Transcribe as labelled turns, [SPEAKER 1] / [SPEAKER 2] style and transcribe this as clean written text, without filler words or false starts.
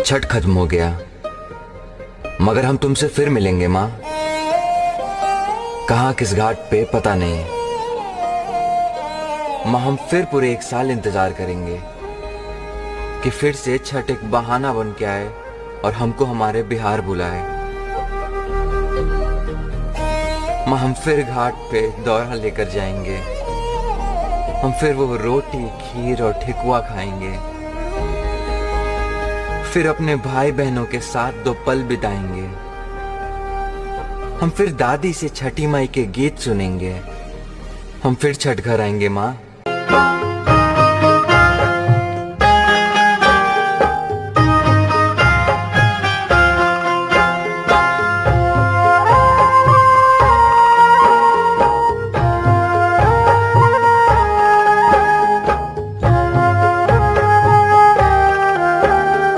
[SPEAKER 1] छठ खत्म हो गया, मगर हम तुमसे फिर मिलेंगे माँ। कहाँ किस घाट पे पता नहीं। माँ हम फिर पूरे एक साल इंतजार करेंगे कि फिर से छठ एक बहाना बन के आए और हमको हमारे बिहार बुलाए। माँ हम फिर घाट पे दौरा लेकर जाएंगे। हम फिर वो रोटी, खीर और ठेकुआ खाएंगे। फिर अपने भाई बहनों के साथ 2 पल बिताएंगे। हम फिर दादी से छठी माई के गीत सुनेंगे। हम फिर छठ घर आएंगे माँ।